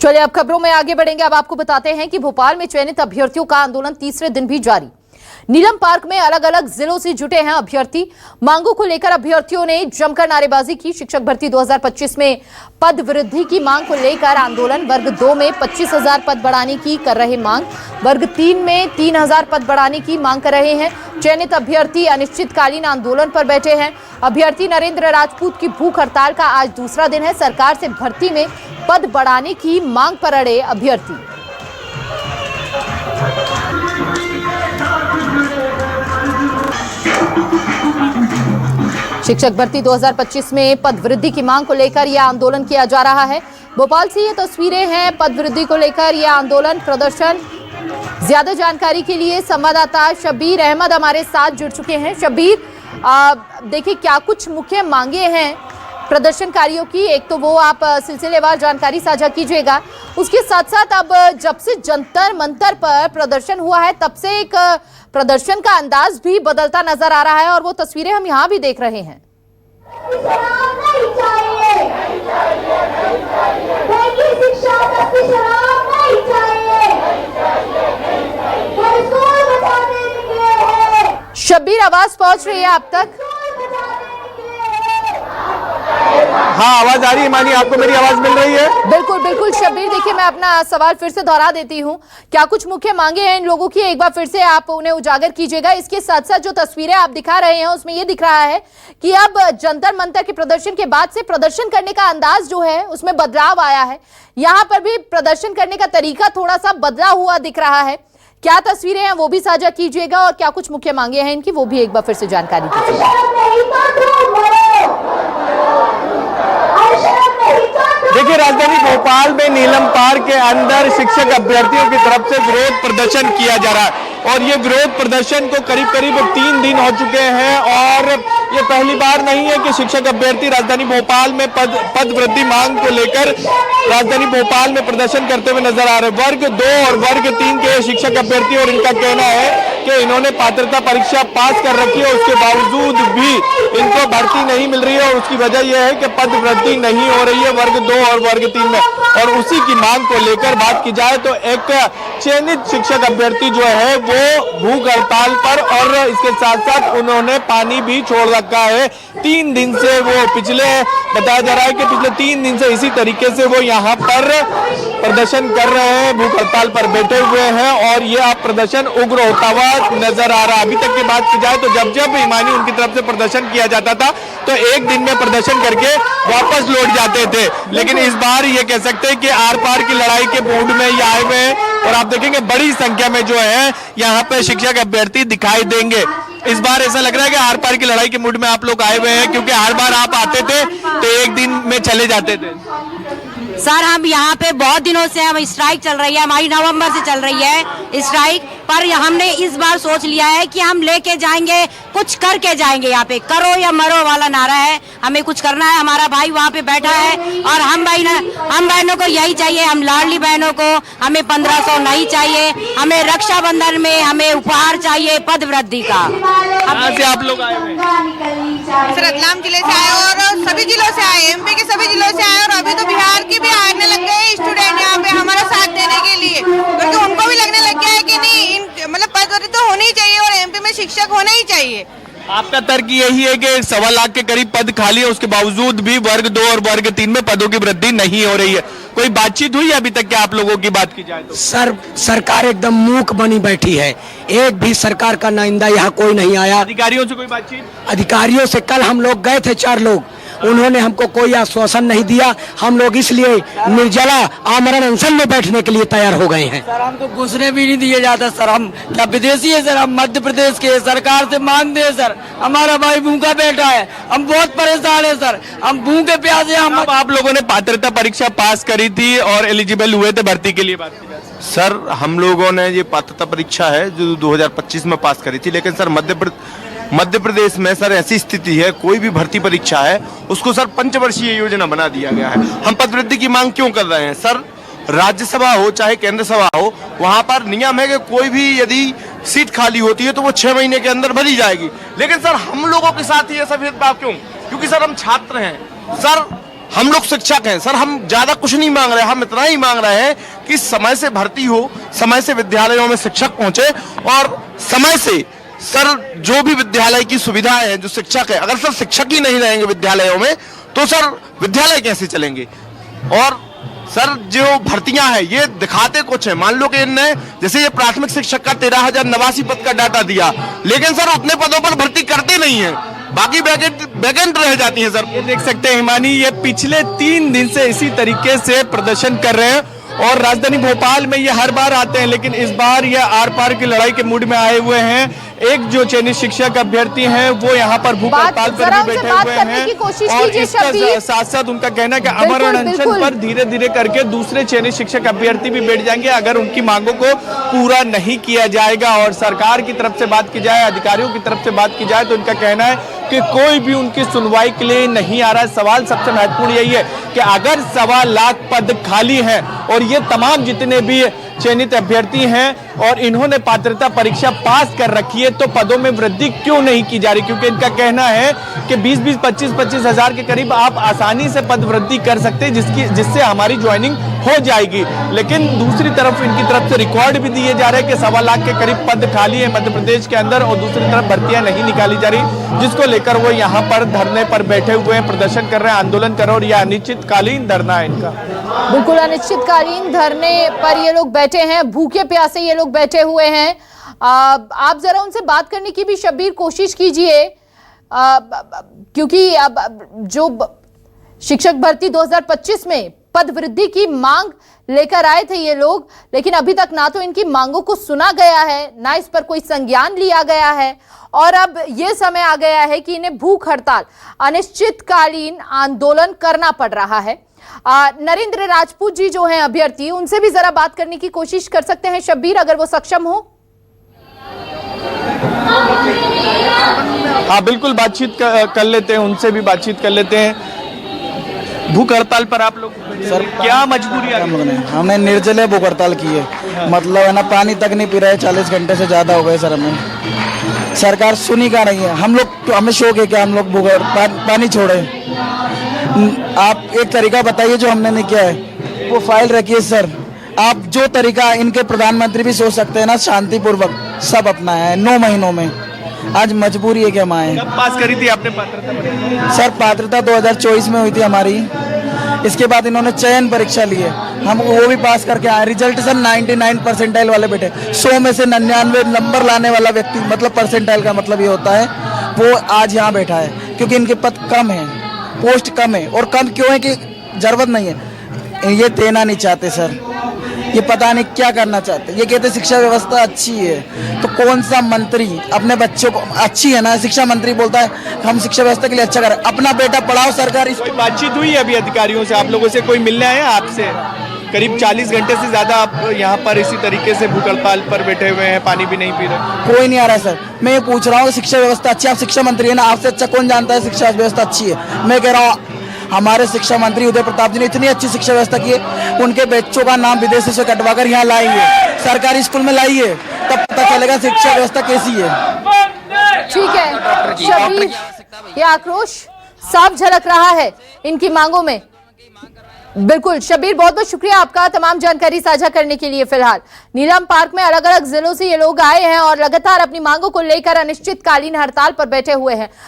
चलिए अब खबरों में आगे बढ़ेंगे। अब आपको बताते हैं कि भोपाल में चयनित अभ्यर्थियों का आंदोलन तीसरे दिन भी जारी। नीलम पार्क में अलग अलग जिलों से जुटे हैं अभ्यर्थी। मांगों को लेकर अभ्यर्थियों ने जमकर नारेबाजी की। शिक्षक भर्ती 2025 में पद वृद्धि की मांग को लेकर आंदोलन। वर्ग 2 में 25,000 पद बढ़ाने की कर रहे मांग। वर्ग 3 में 3,000 पद बढ़ाने की मांग कर रहे हैं। चयनित अभ्यर्थी अनिश्चितकालीन आंदोलन पर बैठे हैं। अभ्यर्थी नरेंद्र राजपूत की भूख हड़ताल का आज दूसरा दिन है। सरकार से भर्ती में पद बढ़ाने की मांग पर अड़े अभ्यर्थी। शिक्षक भर्ती 2025 में पद वृद्धि की मांग को लेकर यह आंदोलन किया जा रहा है। भोपाल से ये तस्वीरें हैं पद वृद्धि को लेकर यह आंदोलन प्रदर्शन। ज्यादा जानकारी के लिए संवाददाता शब्बीर अहमद हमारे साथ जुड़ चुके हैं। शब्बीर, देखिए क्या कुछ मुख्य मांगे हैं प्रदर्शनकारियों की, एक तो वो आप सिलसिलेवार जानकारी साझा कीजिएगा। उसके साथ साथ अब जब से जंतर मंतर पर प्रदर्शन हुआ है तब से एक प्रदर्शन का अंदाज भी बदलता नजर आ रहा है और वो तस्वीरें हम यहाँ भी देख रहे हैं। शब्बीर, आवाज पहुंच रही है आप तक? हाँ, आवाज आ रही है मानी, आपको मेरी आवाज मिल रही है? बिल्कुल बिल्कुल शब्बीर, देखिए मैं अपना सवाल फिर से दोहरा देती हूँ। क्या कुछ मुख्य मांगे हैं इन लोगों की, एक बार फिर से आप उन्हें उजागर कीजिएगा। इसके साथ साथ जो तस्वीरें आप दिखा रहे हैं उसमें ये दिख रहा है कि अब जंतर मंतर के प्रदर्शन के बाद से प्रदर्शन करने का अंदाज जो है उसमें बदलाव आया है। यहाँ पर भी प्रदर्शन करने का तरीका थोड़ा सा बदला हुआ दिख रहा है। क्या तस्वीरें हैं वो भी साझा कीजिएगा और क्या कुछ मुख्य मांगे हैं इनकी वो भी एक बार फिर से जानकारी दीजिएगा। देखिए, राजधानी भोपाल में नीलम पार्क के अंदर शिक्षक अभ्यर्थियों की तरफ से विरोध प्रदर्शन किया जा रहा है और ये विरोध प्रदर्शन को करीब 3 दिन हो चुके हैं और ये पहली बार नहीं है कि शिक्षक अभ्यर्थी राजधानी भोपाल में पद वृद्धि मांग को लेकर राजधानी भोपाल में प्रदर्शन करते हुए नजर आ रहे हैं। वर्ग 2 और वर्ग 3 के शिक्षक अभ्यर्थी और इनका कहना है कि इन्होंने पात्रता परीक्षा पास कर रखी है, उसके बावजूद भी इनको भर्ती नहीं मिल रही है और उसकी वजह यह है कि पद वृद्धि नहीं हो रही है वर्ग 2 और वर्ग 3 में। और उसी की मांग को लेकर बात की जाए तो एक चयनित शिक्षक अभ्यर्थी जो है वो भूख हड़ताल पर और इसके साथ साथ उन्होंने पानी भी छोड़ रखा है। 3 दिन से वो बताया जा रहा है कि पिछले 3 दिन से इसी तरीके से वो यहाँ पर प्रदर्शन कर रहे हैं, भूख हड़ताल पर बैठे हुए हैं और ये आप प्रदर्शन उग्र होता हुआ नजर आ रहा है। अभी तक की बात की जाए तो जब ईमानी उनकी तरफ से प्रदर्शन किया जाता था तो एक दिन में प्रदर्शन करके वापस लौट जाते थे, लेकिन इस बार ये कह सकते हैं कि आर पार की लड़ाई के मूड में ये आए हुए हैं और आप देखेंगे बड़ी संख्या में जो है यहाँ पे शिक्षक अभ्यर्थी दिखाई देंगे। इस बार ऐसा लग रहा है कि आर पार की लड़ाई के मूड में आप लोग आए हुए हैं, क्योंकि हर बार आप आते थे तो एक दिन में चले जाते थे। सर, हम यहाँ पे बहुत दिनों से हम स्ट्राइक चल रही है, हमारी नवंबर से चल रही है स्ट्राइक, पर हमने इस बार सोच लिया है कि हम लेके जाएंगे, कुछ करके जाएंगे। यहाँ पे करो या मरो वाला नारा है, हमें कुछ करना है। हमारा भाई वहाँ पे बैठा है और हम बहनों को यही चाहिए, हम लाडली बहनों को हमें 1500 नहीं चाहिए, हमें रक्षाबंधन में हमें उपहार चाहिए पद वृद्धि का। कहाँ से आप लोग आए हुए? सर, रतलाम जिले से आए और सभी जिलों से आए, एमपी के सभी जिलों से आए और अभी तो बिहार की भी आने लग गए स्टूडेंट यहाँ पे हमारा साथ देने के लिए, क्योंकि उनको भी लगने लग गया है कि नहीं मतलब पद वृद्धि तो होनी ही चाहिए और एमपी में शिक्षक होना ही चाहिए। आपका तर्क यही है कि 1.25 लाख के करीब पद खाली है, उसके बावजूद भी वर्ग 2 और वर्ग 3 में पदों की वृद्धि नहीं हो रही है। कोई बातचीत हुई अभी तक क्या आप लोगों की बात की जाए तो? सर, सरकार एकदम मूक बनी बैठी है, एक भी सरकार का नुमाइंदा यहाँ कोई नहीं आया। अधिकारियों से कोई बातचीत? अधिकारियों से कल हम लोग गए थे 4 लोग, उन्होंने हमको कोई आश्वासन नहीं दिया। हम लोग इसलिए निर्जला आमरण अनशन में बैठने के लिए तैयार हो गए हैं। सर, हमको घुसने भी नहीं दिए जाता सर, हम क्या विदेशी है सर, हम मध्य प्रदेश के, सरकार से मांग दे सर, हमारा भाई भूखा बैठा है, हम बहुत परेशान है सर, हम भूखे प्यासे। हम आप लोगों ने पात्रता परीक्षा पास करी थी और एलिजिबल हुए थे भर्ती के लिए, बात की जाए? सर, हम लोगों ने ये पात्रता परीक्षा है जो 2025 में पास करी थी, लेकिन सर मध्य प्रदेश में सर ऐसी स्थिति है, कोई भी भर्ती परीक्षा है उसको सर पंचवर्षीय योजना बना दिया गया है। हम पद वृद्धि की मांग क्यों कर रहे हैं सर? राज्यसभा हो चाहे केंद्र सभा हो, वहां पर नियम है कि कोई भी यदि सीट खाली होती है तो वो 6 महीने के अंदर भरी जाएगी, लेकिन सर हम लोगों के साथ ही ऐसा भेदभाव क्यों? क्योंकि सर हम छात्र हैं सर, हम लोग शिक्षक हैं सर, हम ज्यादा कुछ नहीं मांग रहे, हम इतना ही मांग रहे हैं कि समय से भर्ती हो, समय से विद्यालयों में शिक्षक पहुंचे और समय से सर जो भी विद्यालय की सुविधाएं हैं, जो शिक्षक है, अगर सर शिक्षक ही नहीं रहेंगे विद्यालयों में तो सर विद्यालय कैसे चलेंगे। और सर जो भर्तियां हैं ये दिखाते कुछ है, मान लो कि इनने जैसे ये प्राथमिक शिक्षक का 13,089 पद का डाटा दिया, लेकिन सर उतने पदों पर भर्ती करते नहीं है, बाकी वैकेंट रह जाती है सर। ये देख सकते हैं हिमानी, ये पिछले 3 दिन से इसी तरीके से प्रदर्शन कर रहे हैं और राजधानी भोपाल में ये हर बार आते हैं, लेकिन इस बार ये आर पार की लड़ाई के मूड में आए हुए हैं। एक जो चयनित शिक्षक अभ्यर्थी हैं वो यहाँ पर भूख हड़ताल पर भी बैठे हुए हैं और इसके साथ साथ उनका कहना है कि अमर अनशन पर धीरे धीरे करके दूसरे चयनित शिक्षक अभ्यर्थी भी बैठ जाएंगे अगर उनकी मांगों को पूरा नहीं किया जाएगा। और सरकार की तरफ से बात की जाए, अधिकारियों की तरफ से बात की जाए तो इनका कहना है कि कोई भी उनकी सुनवाई के लिए नहीं आ रहा है। सवाल सबसे महत्वपूर्ण यही है कि अगर 1.25 लाख पद खाली हैं और ये तमाम जितने भी चयनित अभ्यर्थी हैं और इन्होंने पात्रता परीक्षा पास कर रखी है तो पदों में वृद्धि क्यों नहीं की जा रही, क्योंकि इनका कहना है कि 20-20, 25-25 हजार के करीब आप आसानी से पद वृद्धि कर सकते हैं जिससे हमारी ज्वाइनिंग हो जाएगी। लेकिन दूसरी तरफ इनकी तरफ से रिकॉर्ड भी दिए जा रहे हैं कि 1.25 लाख के करीब पद खाली है मध्य प्रदेश के अंदर और दूसरी तरफ भर्तियां नहीं निकाली जा रही, जिसको लेकर वो यहाँ पर धरने पर बैठे हुए हैं, प्रदर्शन कर रहे हैं, आंदोलन कर रहे हैं और यह अनिश्चितकालीन धरना है इनका। बिल्कुल अनिश्चितकालीन धरने पर ये लोग बैठे हैं, भूखे प्यासे ये लोग बैठे हुए हैं। आप जरा उनसे बात करने की भी शब्बीर कोशिश कीजिए, क्योंकि अब जो शिक्षक भर्ती 2025 में पद वृद्धि की मांग लेकर आए थे ये लोग, लेकिन अभी तक ना तो इनकी मांगों को सुना गया है, ना इस पर कोई संज्ञान लिया गया है और अब ये समय आ गया है कि इन्हें भूख हड़ताल, अनिश्चितकालीन आंदोलन करना पड़ रहा है। नरेंद्र राजपूत जी जो हैं अभ्यर्थी, उनसे भी जरा बात करने की कोशिश कर सकते हैं शब्बीर, अगर वो सक्षम हो। हाँ बिल्कुल, बातचीत कर लेते हैं, उनसे भी बातचीत कर लेते हैं। भूख हड़ताल पर आप लोग सर क्या मजबूरी है? हमने निर्जलीय भूख हड़ताल की है, मतलब है ना पानी तक नहीं पी रहे, 40 घंटे से ज्यादा हो गए सर। हमें सरकार सुनी का नहीं है, हम लोग हमें शौक है कि हम लोग पानी छोड़े। आप एक तरीका बताइए जो हमने नहीं किया है, वो फाइल रखिए सर। आप जो तरीका इनके प्रधानमंत्री भी सोच सकते हैं ना, शांतिपूर्वक सब अपना है 9 महीनों में। आज मजबूरी है कि हम आए। कब पास करी थी आपने पात्रता? सर पात्रता 2024 में हुई थी हमारी, इसके बाद इन्होंने चयन परीक्षा ली है, हम वो भी पास करके आए। रिजल्ट सर 99 परसेंटाइल वाले बेटे, 100 में से 99 नंबर लाने वाला व्यक्ति, मतलब परसेंटाइल का मतलब ये होता है, वो आज यहाँ बैठा है क्योंकि इनके पद कम है, पोस्ट कम है। और कम क्यों है कि जरूरत नहीं है, ये देना नहीं चाहते सर, ये पता नहीं क्या करना चाहते। ये कहते शिक्षा व्यवस्था अच्छी है, तो कौन सा मंत्री अपने बच्चों को, अच्छी है ना, शिक्षा मंत्री बोलता है हम शिक्षा व्यवस्था के लिए अच्छा करें, अपना बेटा पढ़ाओ सरकार। कोई बातचीत हुई है अभी अधिकारियों से, आप लोगों से कोई मिलने आया आपसे? करीब 40 घंटे से ज्यादा आप यहाँ पर इसी तरीके से भूख हड़ताल पर बैठे हुए हैं, पानी भी नहीं पी रहे। कोई नहीं आ रहा सर। मैं ये पूछ रहा हूँ शिक्षा व्यवस्था अच्छी, आप शिक्षा मंत्री है ना, आपसे अच्छा कौन जानता है शिक्षा व्यवस्था अच्छी है? मैं कह रहा हूँ हमारे शिक्षा मंत्री उदय प्रताप जी ने इतनी अच्छी शिक्षा व्यवस्था की है, उनके बच्चों का नाम विदेश से कटवाकर यहाँ लाएंगे, सरकारी स्कूल में लाइए, तब पता चलेगा शिक्षा व्यवस्था कैसी है। ठीक है शब्बीर, ये आक्रोश साफ झलक रहा है इनकी मांगों में। बिल्कुल शब्बीर, बहुत बहुत शुक्रिया आपका तमाम जानकारी साझा करने के लिए। फिलहाल नीलम पार्क में अलग अलग जिलों से ये लोग आए हैं और लगातार अपनी मांगों को लेकर अनिश्चितकालीन हड़ताल पर बैठे हुए हैं।